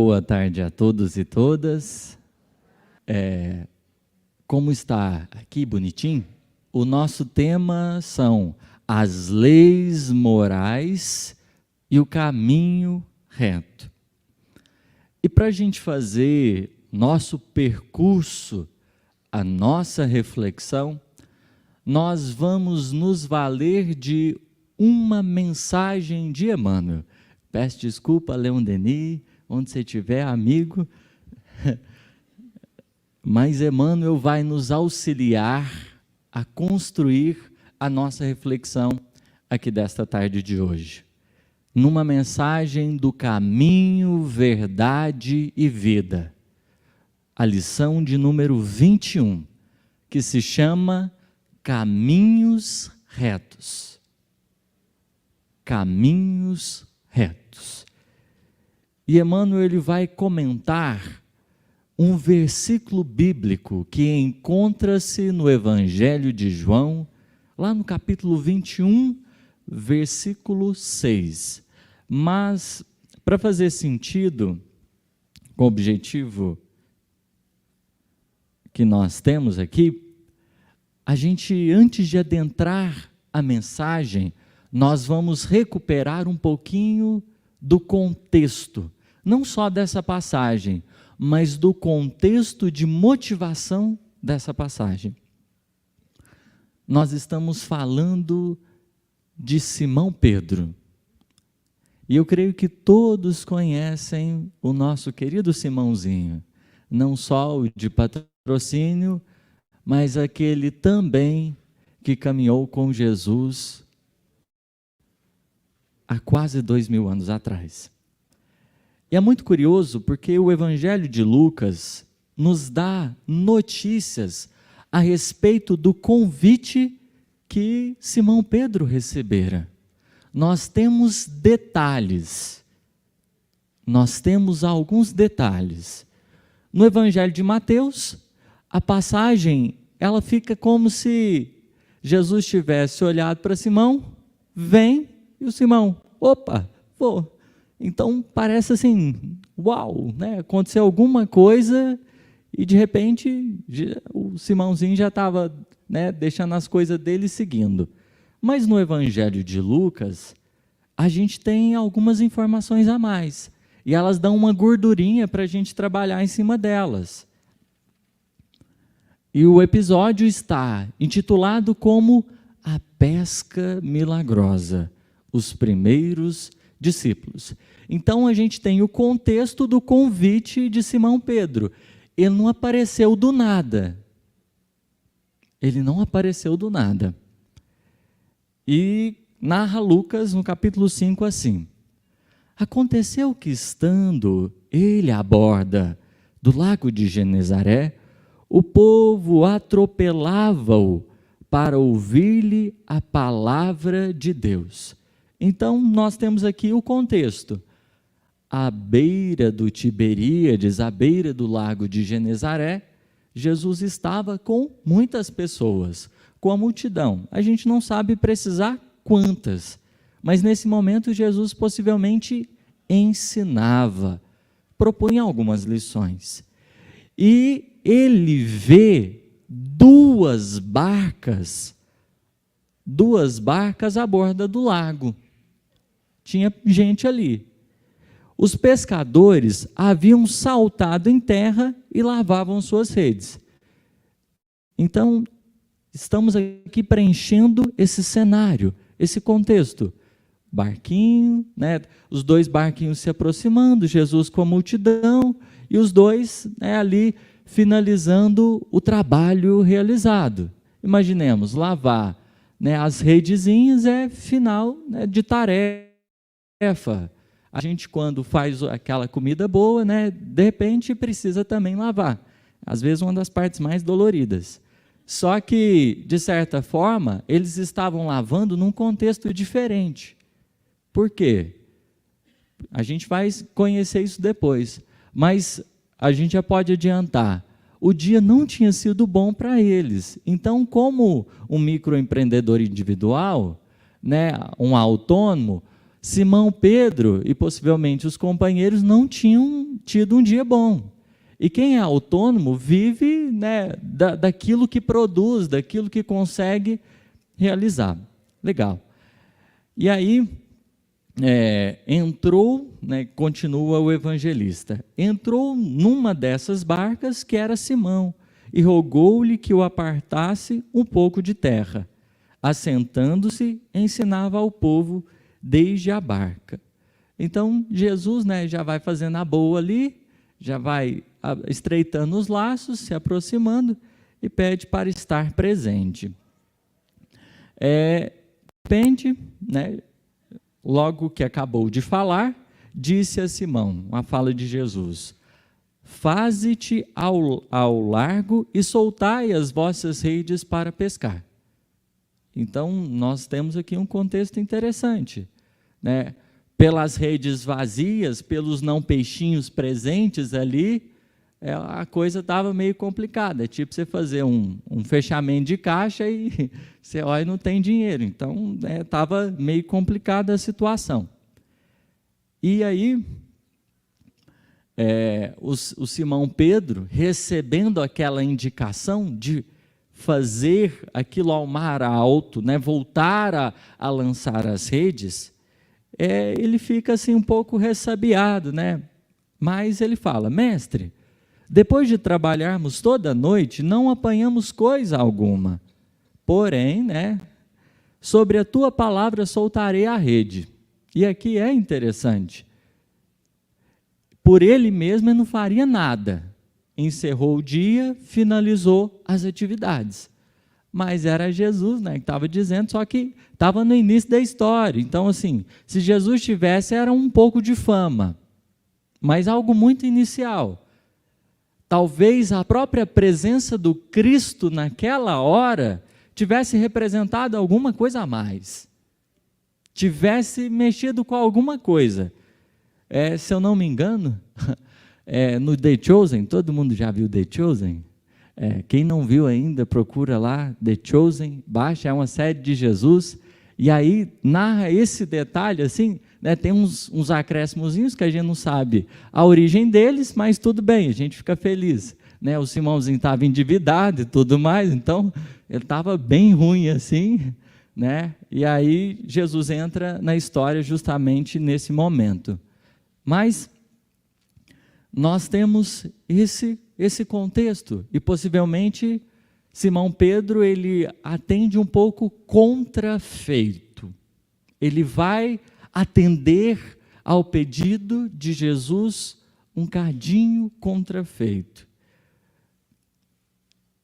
Boa tarde a todos e todas. Como está aqui bonitinho, o nosso tema são as leis morais e o caminho reto. E para a gente fazer nosso percurso, a nossa reflexão, nós vamos nos valer de uma mensagem de Emmanuel. Peço desculpa, Leon Denis, onde você estiver, amigo, mas Emmanuel vai nos auxiliar a construir a nossa reflexão aqui desta tarde de hoje, numa mensagem do caminho, verdade e vida, a lição de número 21, que se chama Caminhos Retos. Caminhos retos. E Emmanuel ele vai comentar um versículo bíblico que encontra-se no Evangelho de João, lá no capítulo 21, versículo 6. Mas, para fazer sentido com o objetivo que nós temos aqui, a gente, antes de adentrar a mensagem, nós vamos recuperar um pouquinho do contexto, não só dessa passagem, mas do contexto de motivação dessa passagem. Nós estamos falando de Simão Pedro. E eu creio que todos conhecem o nosso querido Simãozinho, não só o de patrocínio, mas aquele também que caminhou com Jesus há quase 2000 anos atrás. E é muito curioso porque o Evangelho de Lucas nos dá notícias a respeito do convite que Simão Pedro recebera. Nós temos detalhes, nós temos alguns detalhes. No Evangelho de Mateus, a passagem, ela fica como se Jesus tivesse olhado para Simão, vem, e o Simão, opa, vou. Então parece assim, uau, né? Aconteceu alguma coisa e de repente o Simãozinho já estava, né, deixando as coisas dele e seguindo. Mas no Evangelho de Lucas, a gente tem algumas informações a mais e elas dão uma gordurinha para a gente trabalhar em cima delas. E o episódio está intitulado como A Pesca Milagrosa, os primeiros discípulos. Então a gente tem o contexto do convite de Simão Pedro. Ele não apareceu do nada. Ele não apareceu do nada. E narra Lucas no capítulo 5 assim: aconteceu que estando ele à borda do lago de Genezaré, o povo atropelava-o para ouvir-lhe a palavra de Deus. Então, nós temos aqui o contexto. À beira do Tiberíades, à beira do lago de Genezaré, Jesus estava com muitas pessoas, com a multidão. A gente não sabe precisar quantas, mas nesse momento Jesus possivelmente ensinava, propunha algumas lições. E ele vê duas barcas à borda do lago. Tinha gente ali. Os pescadores haviam saltado em terra e lavavam suas redes. Então, estamos aqui preenchendo esse cenário, esse contexto. Barquinho, né, os dois barquinhos se aproximando, Jesus com a multidão, e os dois, né, ali finalizando o trabalho realizado. Imaginemos, lavar, né, as redezinhas é final, né, de tarefa. A gente, quando faz aquela comida boa, né, de repente precisa também lavar. Às vezes uma das partes mais doloridas. Só que, de certa forma, eles estavam lavando num contexto diferente. Por quê? A gente vai conhecer isso depois. Mas a gente já pode adiantar. O dia não tinha sido bom para eles. Então, como um microempreendedor individual, né, um autônomo, Simão Pedro e possivelmente os companheiros não tinham tido um dia bom. E quem é autônomo vive, né, daquilo que produz, daquilo que consegue realizar. Legal. E aí, entrou, né, continua o evangelista, entrou numa dessas barcas que era Simão, e rogou-lhe que o apartasse um pouco de terra. Assentando-se, ensinava ao povo desde a barca. Então, Jesus, né, já vai fazendo a boa ali, já vai estreitando os laços, se aproximando, e pede para estar presente. De repente, né, logo que acabou de falar, disse a Simão, uma fala de Jesus: faze-te ao largo e soltai as vossas redes para pescar. Então, nós temos aqui um contexto interessante, né? Pelas redes vazias, pelos não peixinhos presentes ali, a coisa estava meio complicada. É tipo você fazer um fechamento de caixa e você olha e não tem dinheiro. Então, estava meio complicada a situação. E aí, o Simão Pedro, recebendo aquela indicação de fazer aquilo ao mar alto, né, voltar a lançar as redes, ele fica assim um pouco ressabiado, né? Mas ele fala: mestre, depois de trabalharmos toda a noite, não apanhamos coisa alguma. Porém, né, sobre a tua palavra soltarei a rede. E aqui é interessante. Por ele mesmo ele não faria nada. Encerrou o dia, finalizou as atividades. Mas era Jesus, né, que estava dizendo, só que estava no início da história. Então, assim, se Jesus tivesse, era um pouco de fama, mas algo muito inicial. Talvez a própria presença do Cristo naquela hora tivesse representado alguma coisa a mais, tivesse mexido com alguma coisa. Se eu não me engano, no The Chosen, todo mundo já viu The Chosen? Quem não viu ainda, procura lá, The Chosen, baixa, é uma série de Jesus, e aí narra esse detalhe, assim, né, tem uns acréscimozinhos que a gente não sabe a origem deles, mas tudo bem, a gente fica feliz, né? O Simãozinho estava endividado e tudo mais, então ele estava bem ruim assim, né? E aí Jesus entra na história justamente nesse momento. Mas nós temos esse contexto, e possivelmente Simão Pedro, ele atende um pouco contrafeito. Ele vai atender ao pedido de Jesus um cadinho contrafeito.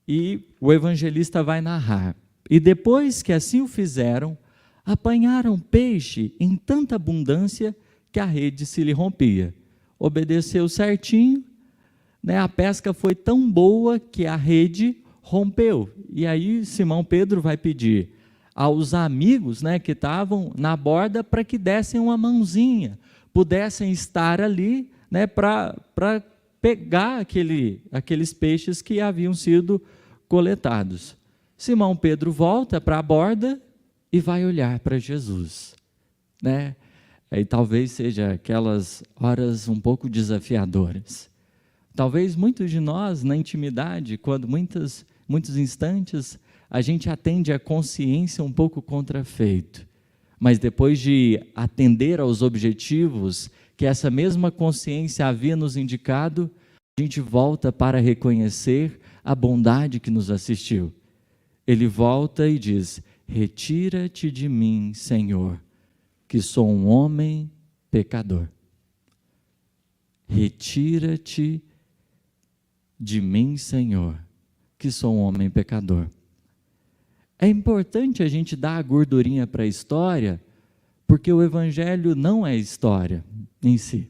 E o evangelista vai narrar: e depois que assim o fizeram, apanharam peixe em tanta abundância que a rede se lhe rompia. Obedeceu certinho, né? A pesca foi tão boa que a rede rompeu. E aí Simão Pedro vai pedir aos amigos, né, que estavam na borda para que dessem uma mãozinha, pudessem estar ali, né, para pegar aqueles peixes que haviam sido coletados. Simão Pedro volta para a borda e vai olhar para Jesus, né? E talvez seja aquelas horas um pouco desafiadoras. Talvez muitos de nós, na intimidade, quando muitos instantes, a gente atende a consciência um pouco contrafeito. Mas depois de atender aos objetivos que essa mesma consciência havia nos indicado, a gente volta para reconhecer a bondade que nos assistiu. Ele volta e diz: retira-te de mim, Senhor, que sou um homem pecador. Retira-te de mim, Senhor, que sou um homem pecador. É importante a gente dar a gordurinha para a história, porque o Evangelho não é história em si.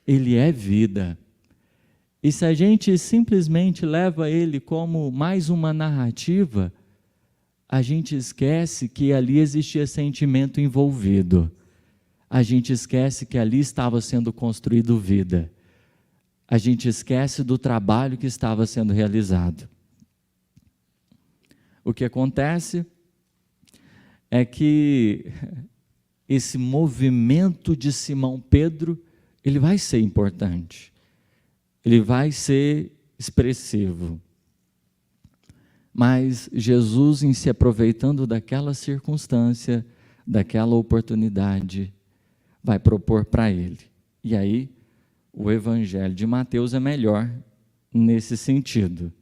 Ele é vida. E se a gente simplesmente leva ele como mais uma narrativa, a gente esquece que ali existia sentimento envolvido. A gente esquece que ali estava sendo construído vida. A gente esquece do trabalho que estava sendo realizado. O que acontece é que esse movimento de Simão Pedro, ele vai ser importante, ele vai ser expressivo. Mas Jesus, em se aproveitando daquela circunstância, daquela oportunidade, vai propor para ele. E aí, o Evangelho de Mateus é melhor nesse sentido.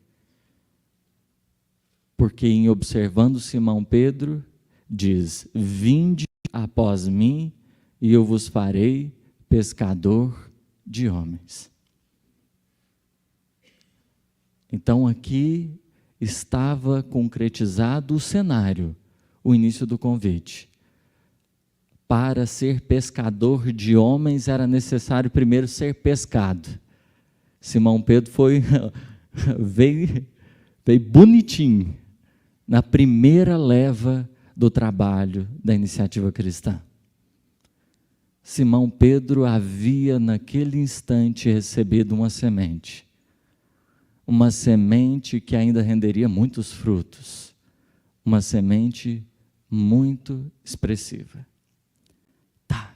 Porque em observando Simão Pedro, diz: vinde após mim e eu vos farei pescador de homens. Então aqui estava concretizado o cenário, o início do convite. Para ser pescador de homens era necessário primeiro ser pescado. Simão Pedro veio bonitinho na primeira leva do trabalho da iniciativa cristã. Simão Pedro havia naquele instante recebido uma semente que ainda renderia muitos frutos, uma semente muito expressiva. Tá,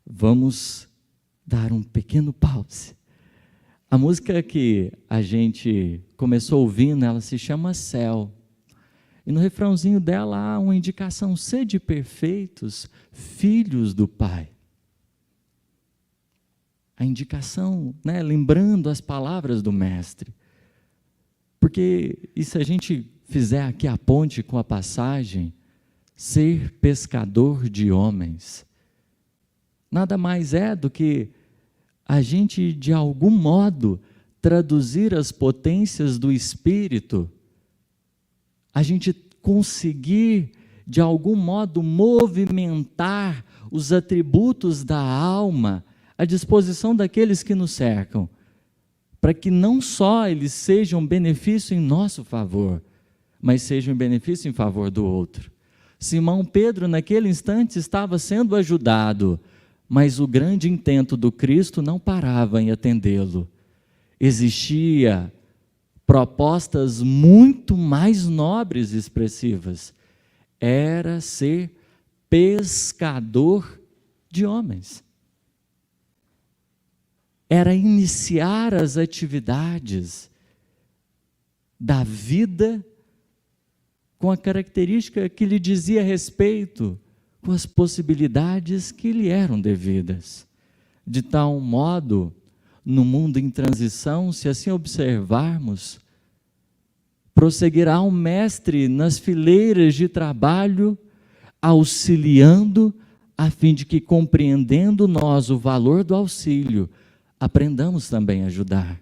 vamos dar um pequeno pause. A música que a gente começou ouvindo, ela se chama Céu. E no refrãozinho dela há uma indicação: sede perfeitos, filhos do Pai. A indicação, né, lembrando as palavras do Mestre. Porque, e se a gente fizer aqui a ponte com a passagem, ser pescador de homens, nada mais é do que a gente, de algum modo, traduzir as potências do Espírito, a gente conseguir, de algum modo, movimentar os atributos da alma à disposição daqueles que nos cercam, para que não só eles sejam benefício em nosso favor, mas sejam benefício em favor do outro. Simão Pedro, naquele instante, estava sendo ajudado, mas o grande intento do Cristo não parava em atendê-lo. Existia propostas muito mais nobres e expressivas. Era ser pescador de homens. Era iniciar as atividades da vida com a característica que lhe dizia respeito, com as possibilidades que lhe eram devidas. De tal modo, no mundo em transição, se assim observarmos, prosseguirá um mestre nas fileiras de trabalho, auxiliando, a fim de que, compreendendo nós o valor do auxílio, aprendamos também a ajudar.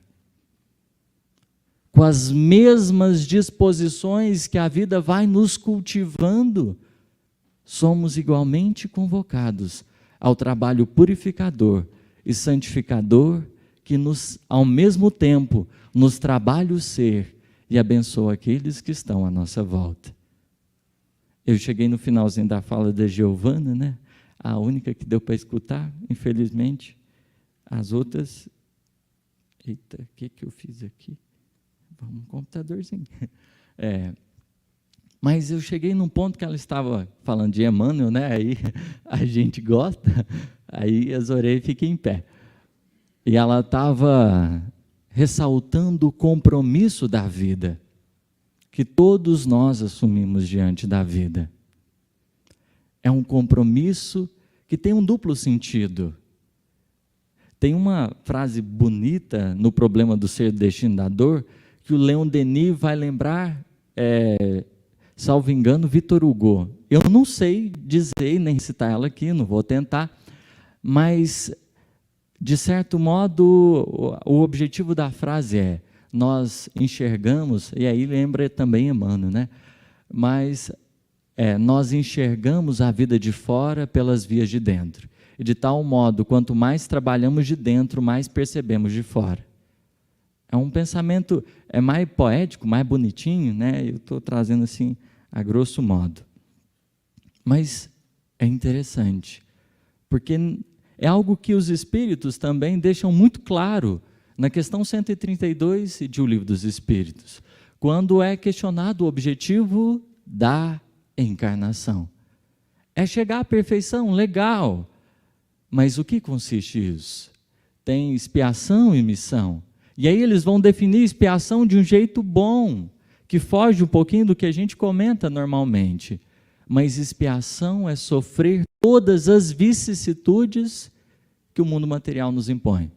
Com as mesmas disposições que a vida vai nos cultivando, somos igualmente convocados ao trabalho purificador e santificador que ao mesmo tempo nos trabalha o ser e abençoa aqueles que estão à nossa volta. Eu cheguei no finalzinho da fala da Giovana, né? A única que deu para escutar, infelizmente. As outras, eita, o que eu fiz aqui? Vamos um computadorzinho. Mas eu cheguei num ponto que ela estava falando de Emmanuel, né? Aí a gente gosta, aí as orelhas ficam em pé. E ela estava ressaltando o compromisso da vida, que todos nós assumimos diante da vida. É um compromisso que tem um duplo sentido. Tem uma frase bonita no Problema do Ser Destinador, que o Leon Denis vai lembrar, salvo engano, Victor Hugo. Eu não sei dizer nem citar ela aqui, não vou tentar, mas, de certo modo, o objetivo da frase é: nós enxergamos, e aí lembra também Emmanuel, né? Mas nós enxergamos a vida de fora pelas vias de dentro. E de tal modo, quanto mais trabalhamos de dentro, mais percebemos de fora. É um pensamento mais poético, mais bonitinho, né? Eu estou trazendo assim, a grosso modo. Mas é interessante, porque é algo que os Espíritos também deixam muito claro na questão 132 de O Livro dos Espíritos, quando é questionado o objetivo da encarnação. É chegar à perfeição, legal. Mas o que consiste isso? tem expiação e missão. E aí eles vão definir expiação de um jeito bom, que foge um pouquinho do que a gente comenta normalmente. Mas expiação é sofrer todas as vicissitudes que o mundo material nos impõe.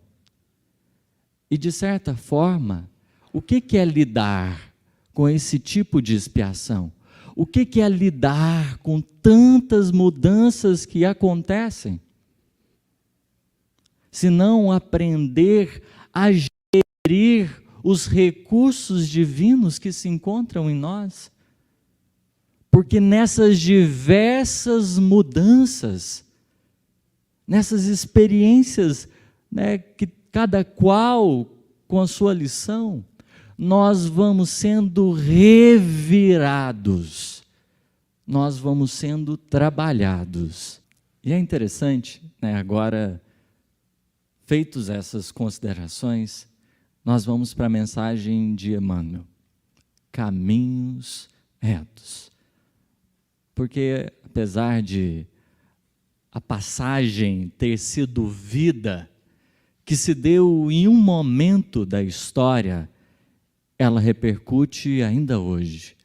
E, de certa forma, o que é lidar com esse tipo de expiação? O que é lidar com tantas mudanças que acontecem? Se não aprender a gerir os recursos divinos que se encontram em nós. Porque nessas diversas mudanças, nessas experiências, né, que cada qual com a sua lição, nós vamos sendo revirados, nós vamos sendo trabalhados. E é interessante, né, agora, feitas essas considerações, nós vamos para a mensagem de Emmanuel, caminhos retos. Porque, apesar de a passagem ter sido vida, que se deu em um momento da história, ela repercute ainda hoje.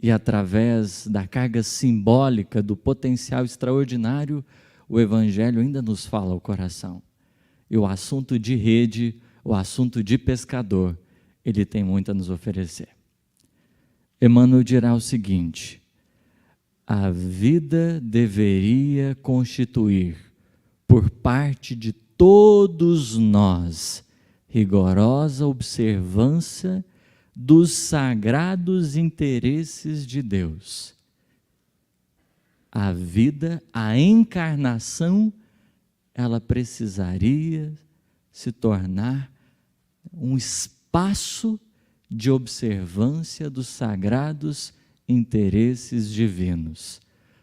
E através da carga simbólica do potencial extraordinário, o Evangelho ainda nos fala ao coração. E o assunto de rede, o assunto de pescador, ele tem muito a nos oferecer. Emmanuel dirá o seguinte: a vida deveria constituir, por parte de todos nós, rigorosa observância dos sagrados interesses de Deus. A vida, a encarnação, ela precisaria se tornar um espaço de observância dos sagrados interesses divinos,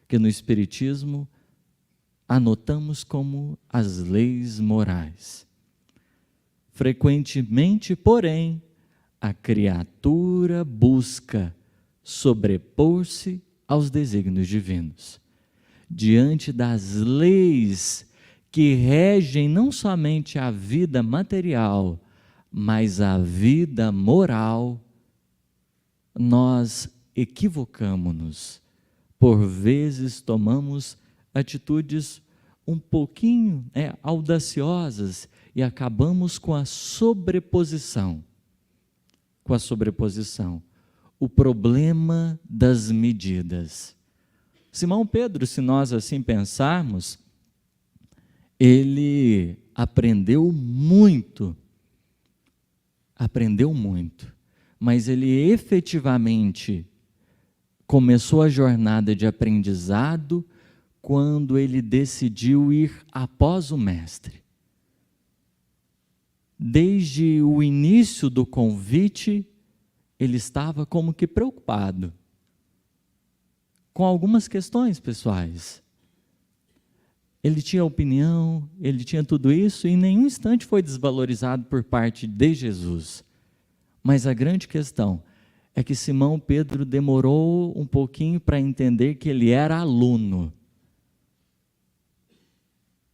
que no Espiritismo anotamos como as leis morais. Frequentemente, porém, a criatura busca sobrepor-se aos desígnios divinos. Diante das leis que regem não somente a vida material, mas a vida moral, nós equivocamo-nos. Por vezes tomamos atitudes um pouquinho audaciosas e acabamos com a sobreposição. O problema das medidas. Simão Pedro, se nós assim pensarmos, ele aprendeu muito, mas ele efetivamente começou a jornada de aprendizado quando ele decidiu ir após o Mestre. Desde o início do convite, ele estava como que preocupado com algumas questões pessoais. Ele tinha opinião, ele tinha tudo isso, e em nenhum instante foi desvalorizado por parte de Jesus. Mas a grande questão é que Simão Pedro demorou um pouquinho para entender que ele era aluno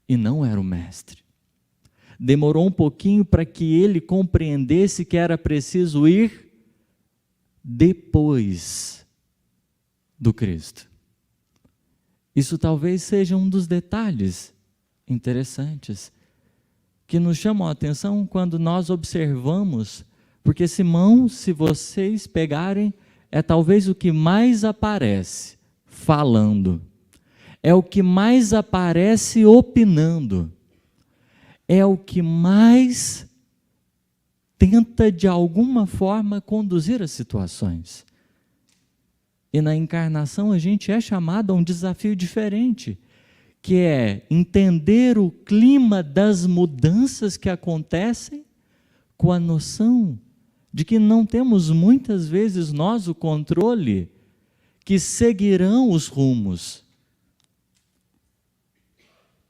e não era o mestre. Demorou um pouquinho para que ele compreendesse que era preciso ir depois do Cristo. Isso talvez seja um dos detalhes interessantes que nos chamam a atenção quando nós observamos, porque Simão, se vocês pegarem, é talvez o que mais aparece falando, é o que mais aparece opinando, é o que mais tenta de alguma forma conduzir as situações. E na encarnação a gente é chamado a um desafio diferente, que é entender o clima das mudanças que acontecem com a noção de que não temos muitas vezes nós o controle, que seguirão os rumos.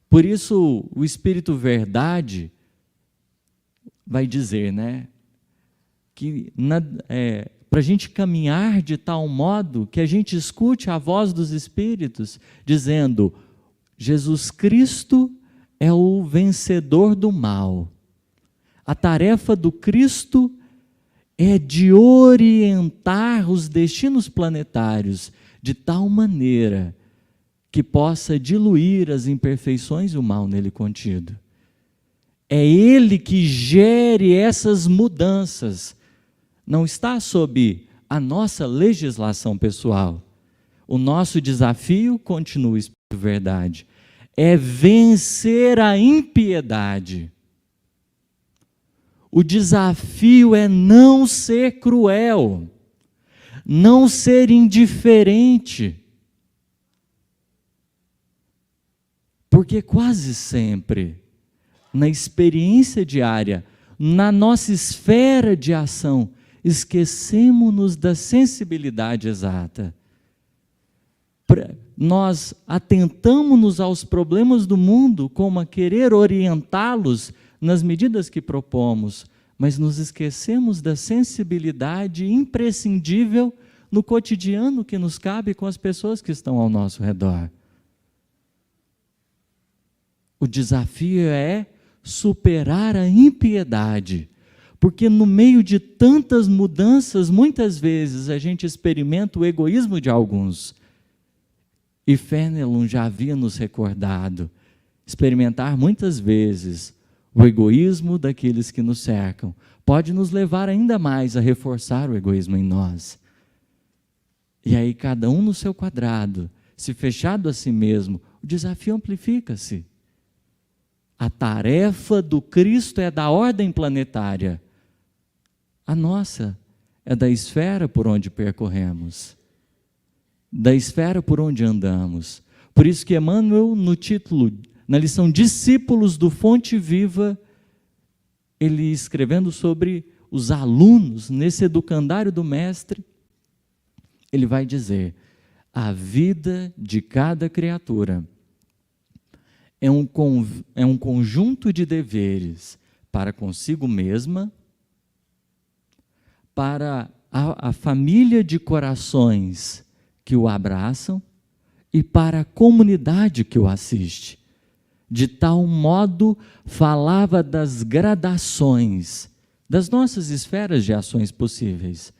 Por isso o Espírito Verdade vai dizer, né, que para a gente caminhar de tal modo que a gente escute a voz dos Espíritos dizendo: Jesus Cristo é o vencedor do mal. A tarefa do Cristo é de orientar os destinos planetários de tal maneira que possa diluir as imperfeições e o mal nele contido. É Ele que gere essas mudanças. Não está sob a nossa legislação pessoal. O nosso desafio, continua Espírito Verdade, é vencer a impiedade. O desafio é não ser cruel, não ser indiferente. Porque quase sempre, na experiência diária, na nossa esfera de ação, esquecemos-nos da sensibilidade exata. Nós atentamos-nos aos problemas do mundo como a querer orientá-los nas medidas que propomos, mas nos esquecemos da sensibilidade imprescindível no cotidiano que nos cabe com as pessoas que estão ao nosso redor. O desafio é superar a impiedade, porque no meio de tantas mudanças, muitas vezes a gente experimenta o egoísmo de alguns. E Fenelon já havia nos recordado, experimentar muitas vezes o egoísmo daqueles que nos cercam pode nos levar ainda mais a reforçar o egoísmo em nós. E aí cada um no seu quadrado, se fechado a si mesmo, o desafio amplifica-se. A tarefa do Cristo é da ordem planetária. A nossa é da esfera por onde percorremos, da esfera por onde andamos. Por isso que Emmanuel, no título, na lição Discípulos do Fonte Viva, ele escrevendo sobre os alunos, nesse educandário do Mestre, ele vai dizer: a vida de cada criatura é um conjunto de deveres para consigo mesma, para a família de corações que o abraçam e para a comunidade que o assiste. De tal modo, falava das gradações das nossas esferas de ações possíveis.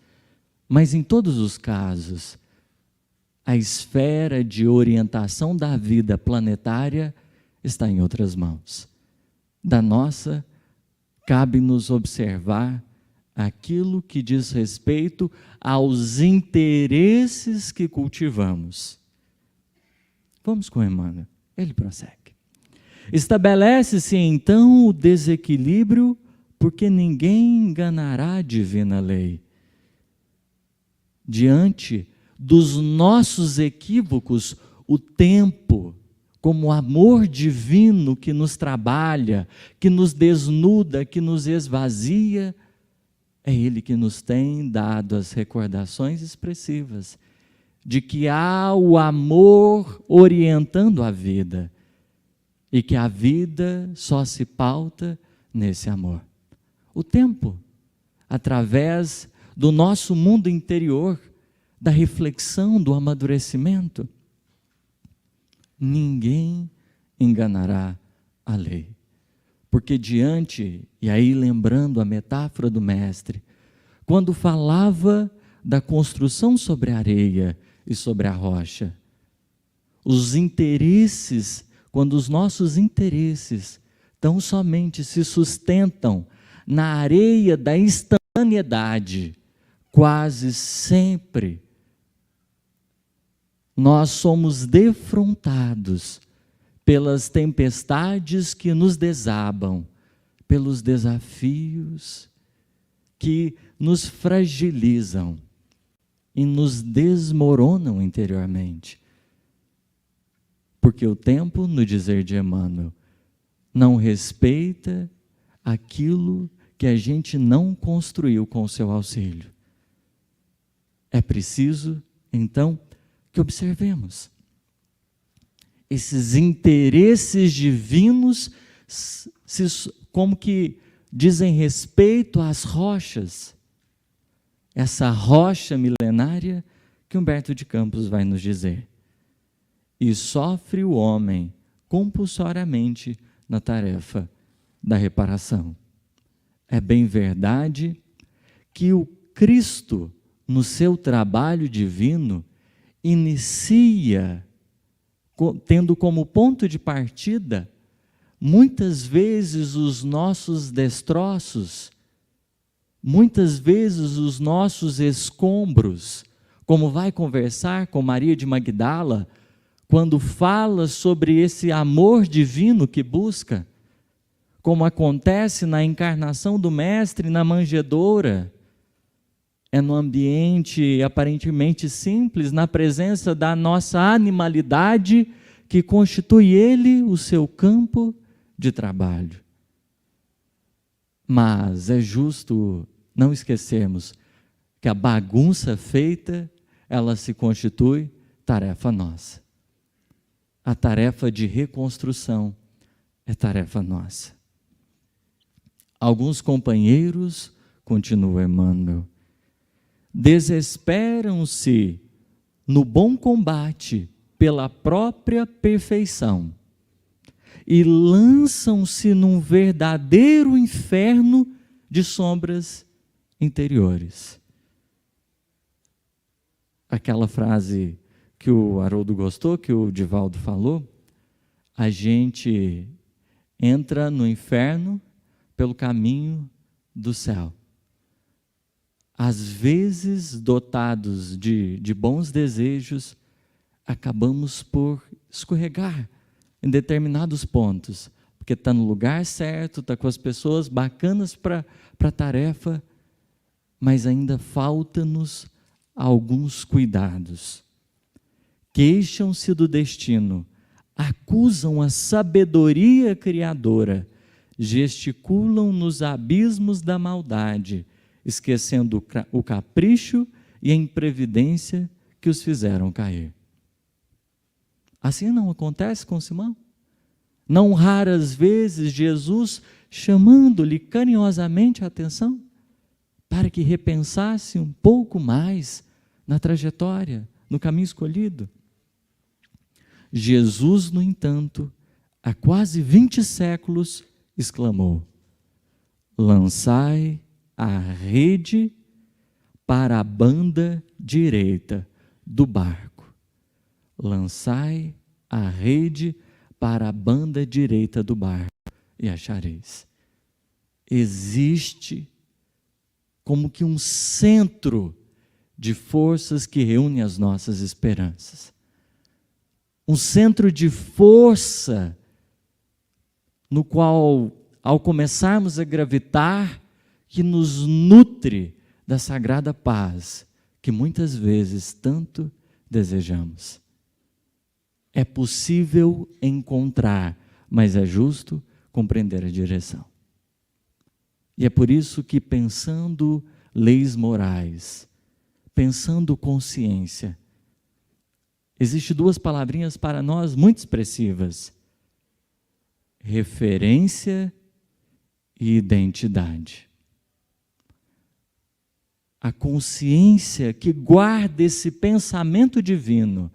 Mas em todos os casos, a esfera de orientação da vida planetária está em outras mãos. Da nossa, cabe-nos observar aquilo que diz respeito aos interesses que cultivamos. Vamos com Emmanuel, ele prossegue. Estabelece-se então o desequilíbrio, porque ninguém enganará a divina lei. Diante dos nossos equívocos, o tempo, como amor divino que nos trabalha, que nos desnuda, que nos esvazia, é Ele que nos tem dado as recordações expressivas de que há o amor orientando a vida e que a vida só se pauta nesse amor. O tempo, através do nosso mundo interior, da reflexão, do amadurecimento, ninguém enganará a lei. Porque diante, e aí lembrando a metáfora do Mestre, quando falava da construção sobre a areia e sobre a rocha, os interesses, quando os nossos interesses tão somente se sustentam na areia da instantaneidade, quase sempre nós somos defrontados pelas tempestades que nos desabam, pelos desafios que nos fragilizam e nos desmoronam interiormente. Porque o tempo, no dizer de Emmanuel, não respeita aquilo que a gente não construiu com o seu auxílio. É preciso, então, que observemos esses interesses divinos, como que dizem respeito às rochas, essa rocha milenária que Humberto de Campos vai nos dizer. E sofre o homem compulsoriamente na tarefa da reparação. É bem verdade que o Cristo, no seu trabalho divino, inicia tendo como ponto de partida muitas vezes os nossos destroços, muitas vezes os nossos escombros, como vai conversar com Maria de Magdala, quando fala sobre esse amor divino que busca, como acontece na encarnação do Mestre na manjedoura. É no ambiente aparentemente simples, na presença da nossa animalidade, que constitui ele o seu campo de trabalho. Mas é justo não esquecermos que a bagunça feita, ela se constitui tarefa nossa. A tarefa de reconstrução é tarefa nossa. Alguns companheiros, continua Emmanuel, desesperam-se no bom combate pela própria perfeição e lançam-se num verdadeiro inferno de sombras interiores. Aquela frase que o Haroldo gostou, que o Divaldo falou, a gente entra no inferno pelo caminho do céu. Às vezes, dotados de bons desejos, acabamos por escorregar em determinados pontos, porque está no lugar certo, está com as pessoas bacanas para a tarefa, mas ainda falta-nos alguns cuidados. Queixam-se do destino, acusam a sabedoria criadora, gesticulam nos abismos da maldade, esquecendo o capricho e a imprevidência que os fizeram cair. Assim não acontece com Simão? Não raras vezes Jesus chamando-lhe carinhosamente a atenção para que repensasse um pouco mais na trajetória, no caminho escolhido. Jesus, no entanto, há quase 20 séculos, exclamou: lançai a rede para a banda direita do barco. Lançai a rede para a banda direita do barco e achareis. Existe como que um centro de forças que reúne as nossas esperanças. Um centro de força no qual, ao começarmos a gravitar, que nos nutre da sagrada paz que muitas vezes tanto desejamos. É possível encontrar, mas é justo compreender a direção. E é por isso que, pensando leis morais, pensando consciência, existem duas palavrinhas para nós muito expressivas: referência e identidade. A consciência que guarda esse pensamento divino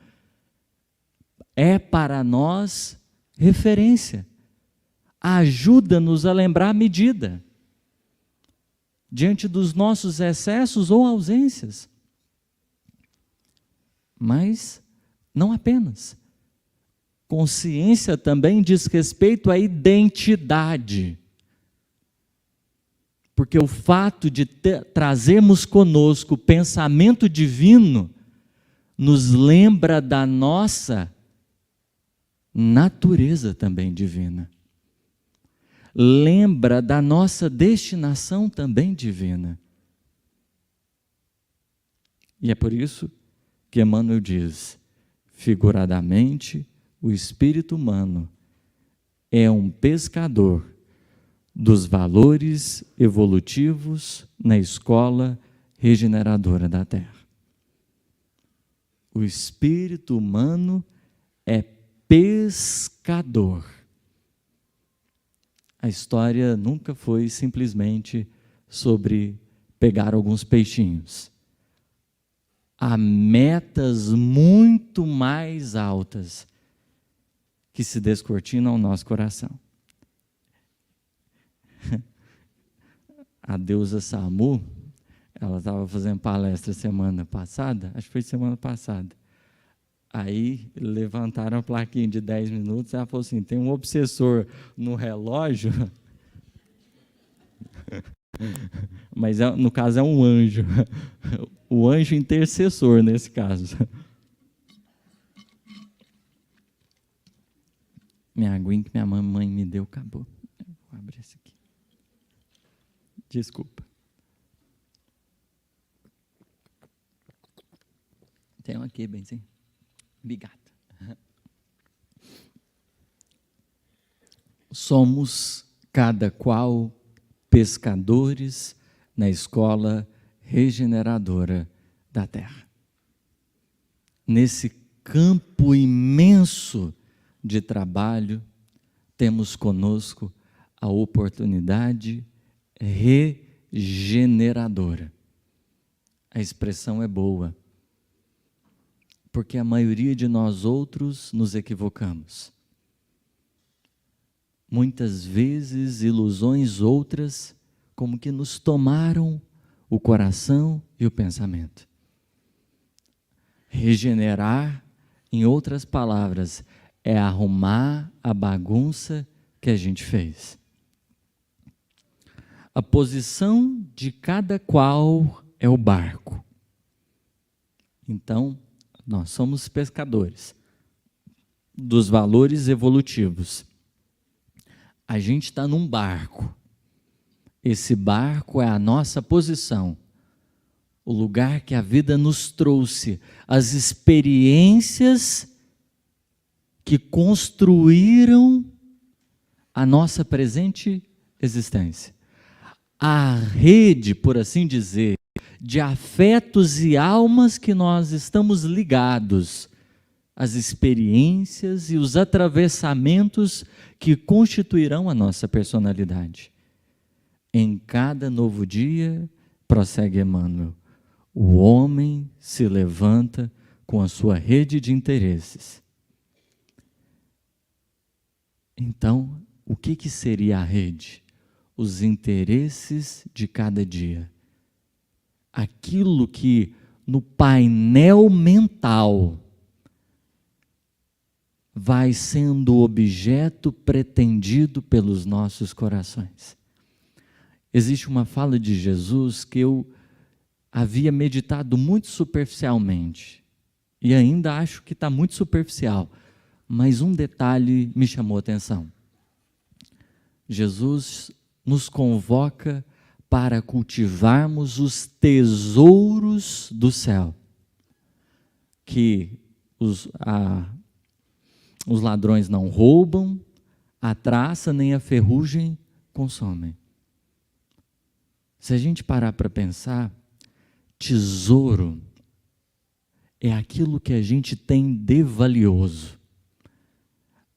é para nós referência, ajuda-nos a lembrar a medida diante dos nossos excessos ou ausências. Mas não apenas. Consciência também diz respeito à identidade. Porque o fato de trazermos conosco o pensamento divino nos lembra da nossa natureza também divina. Lembra da nossa destinação também divina. E é por isso que Emmanuel diz, figuradamente, o espírito humano é um pescador dos valores evolutivos na escola regeneradora da Terra. O espírito humano é pescador. A história nunca foi simplesmente sobre pegar alguns peixinhos. Há metas muito mais altas que se descortinam ao nosso coração. A deusa Samu, ela estava fazendo palestra semana passada, acho que foi semana passada. Aí levantaram a plaquinha de 10 minutos, ela falou assim, tem um obsessor no relógio, mas no caso é um anjo, o anjo intercessor nesse caso. Minha aguinha que minha mamãe me deu, acabou. Vou abrir esse aqui. Desculpa. Tem um aqui, benzinho. Obrigado. Somos cada qual pescadores na escola regeneradora da terra. Nesse campo imenso de trabalho, temos conosco a oportunidade regeneradora. A expressão é boa, porque a maioria de nós outros nos equivocamos. Muitas vezes, ilusões outras, como que nos tomaram o coração e o pensamento. Regenerar, em outras palavras, é arrumar a bagunça que a gente fez. A posição de cada qual é o barco. Então, nós somos pescadores dos valores evolutivos. A gente está num barco. Esse barco é a nossa posição, o lugar que a vida nos trouxe, as experiências que construíram a nossa presente existência. A rede, por assim dizer, de afetos e almas que nós estamos ligados, as experiências e os atravessamentos que constituirão a nossa personalidade. Em cada novo dia, prossegue Emmanuel, o homem se levanta com a sua rede de interesses. Então, o que seria a rede? Os interesses de cada dia. Aquilo que no painel mental vai sendo objeto pretendido pelos nossos corações. Existe uma fala de Jesus que eu havia meditado muito superficialmente, e ainda acho que está muito superficial, mas um detalhe me chamou a atenção. Jesus nos convoca para cultivarmos os tesouros do céu, que os ladrões não roubam, a traça nem a ferrugem consomem. Se a gente parar para pensar, tesouro é aquilo que a gente tem de valioso,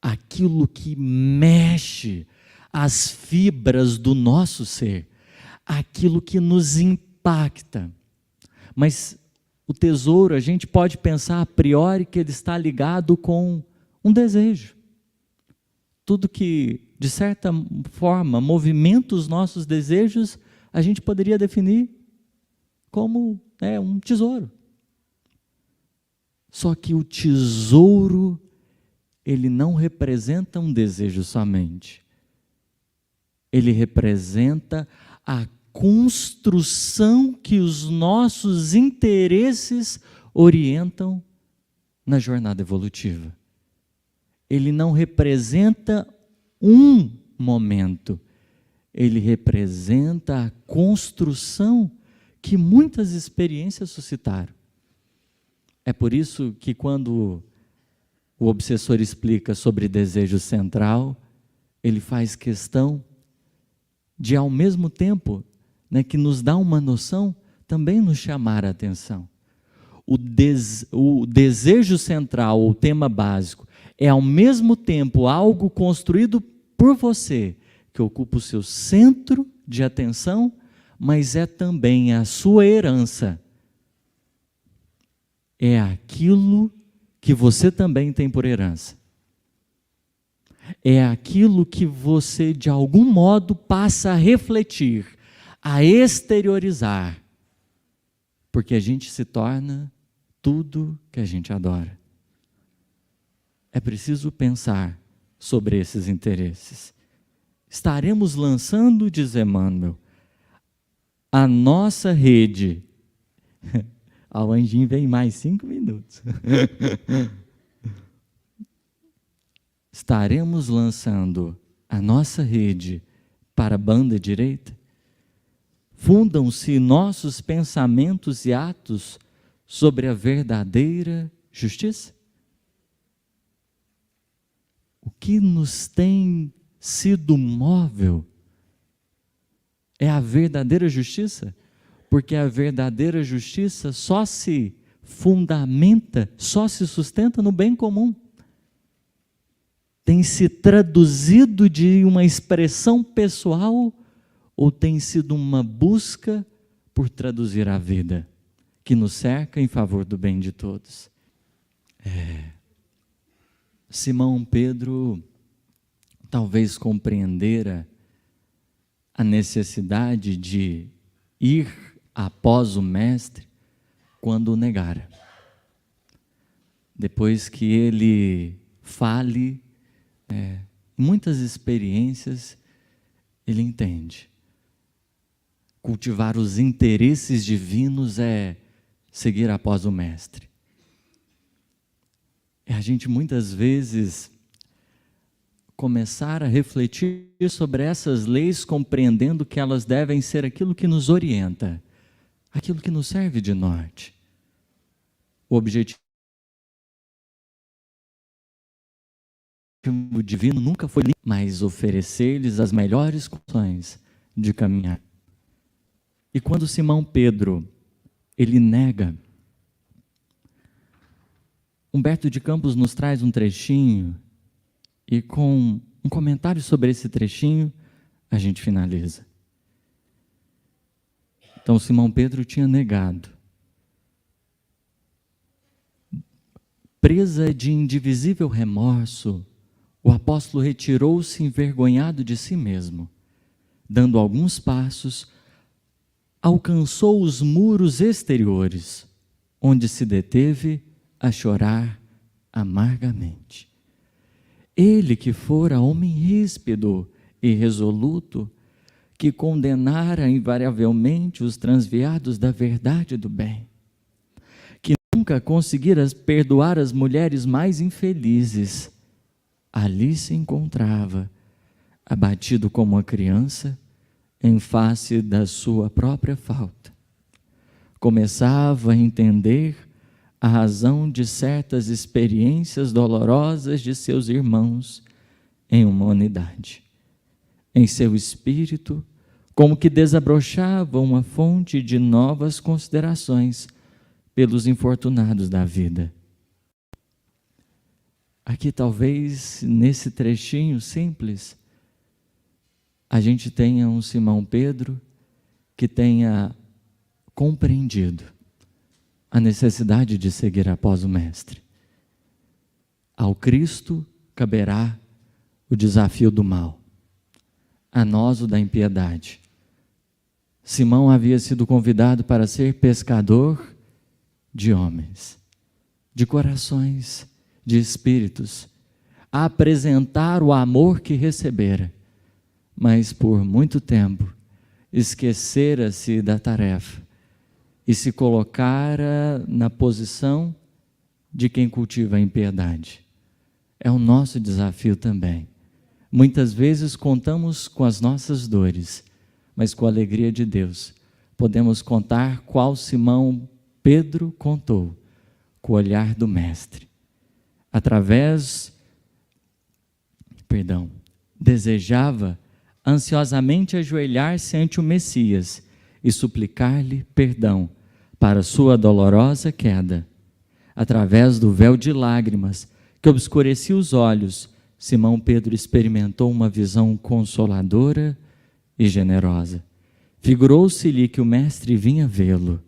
aquilo que mexe as fibras do nosso ser, aquilo que nos impacta. Mas o tesouro, a gente pode pensar a priori que ele está ligado com um desejo. Tudo que, de certa forma, movimenta os nossos desejos, a gente poderia definir como um tesouro. Só que o tesouro, ele não representa um desejo somente. Ele representa a construção que os nossos interesses orientam na jornada evolutiva. Ele não representa um momento, ele representa a construção que muitas experiências suscitaram. É por isso que quando o obsessor explica sobre desejo central, ele faz questão de, ao mesmo tempo, que nos dá uma noção, também nos chamar a atenção. O desejo central, o tema básico, é ao mesmo tempo algo construído por você, que ocupa o seu centro de atenção, mas é também a sua herança. É aquilo que você também tem por herança. é aquilo que você, de algum modo, passa a refletir, a exteriorizar, porque a gente se torna tudo que a gente adora. É preciso pensar sobre esses interesses. Estaremos lançando, diz Emmanuel, a nossa rede. Ao anjinho vem mais 5 minutos. Estaremos lançando a nossa rede para a banda direita? Fundam-se nossos pensamentos e atos sobre a verdadeira justiça? O que nos tem sido móvel é a verdadeira justiça, porque a verdadeira justiça só se fundamenta, só se sustenta no bem comum. Tem se traduzido de uma expressão pessoal ou tem sido uma busca por traduzir a vida que nos cerca em favor do bem de todos? Simão Pedro talvez compreendera a necessidade de ir após o mestre quando o negara. Depois que ele fale, muitas experiências, ele entende. Cultivar os interesses divinos é seguir após o mestre. É a gente muitas vezes começar a refletir sobre essas leis, compreendendo que elas devem ser aquilo que nos orienta, aquilo que nos serve de norte. O objetivo divino nunca foi, mas oferecer-lhes as melhores condições de caminhar. E quando Simão Pedro, ele nega, Humberto de Campos nos traz um trechinho, e com um comentário sobre esse trechinho, a gente finaliza. Então, Simão Pedro tinha negado. Presa de indivisível remorso, o apóstolo retirou-se envergonhado de si mesmo. Dando alguns passos, alcançou os muros exteriores, onde se deteve a chorar amargamente. Ele que fora homem ríspido e resoluto, que condenara invariavelmente os transviados da verdade e do bem, que nunca conseguira perdoar as mulheres mais infelizes, ali se encontrava, abatido como uma criança, em face da sua própria falta. Começava a entender a razão de certas experiências dolorosas de seus irmãos em uma unidade. Em seu espírito, como que desabrochava uma fonte de novas considerações pelos infortunados da vida. Aqui talvez, nesse trechinho simples, a gente tenha um Simão Pedro que tenha compreendido a necessidade de seguir após o mestre. Ao Cristo caberá o desafio do mal, a nós o da impiedade. Simão havia sido convidado para ser pescador de homens, de corações, de espíritos, a apresentar o amor que recebera, mas por muito tempo esquecera-se da tarefa e se colocara na posição de quem cultiva a impiedade. É o nosso desafio também. Muitas vezes contamos com as nossas dores, mas com a alegria de Deus podemos contar qual Simão Pedro contou, com o olhar do Mestre. Desejava ansiosamente ajoelhar-se ante o Messias e suplicar-lhe perdão para sua dolorosa queda. Através do véu de lágrimas que obscurecia os olhos, Simão Pedro experimentou uma visão consoladora e generosa. Figurou-se-lhe que o Mestre vinha vê-lo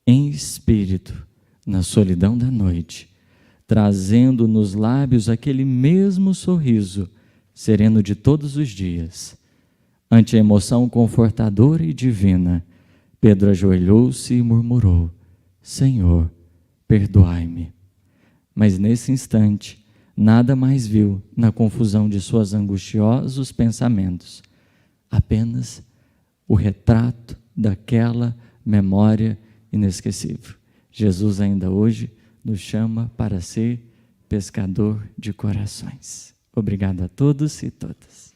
em espírito, na solidão da noite, trazendo nos lábios aquele mesmo sorriso sereno de todos os dias. Ante a emoção confortadora e divina, Pedro ajoelhou-se e murmurou: Senhor, perdoai-me. Mas nesse instante, nada mais viu na confusão de seus angustiosos pensamentos, apenas o retrato daquela memória inesquecível. Jesus ainda hoje nos chama para ser pescador de corações. Obrigado a todos e todas.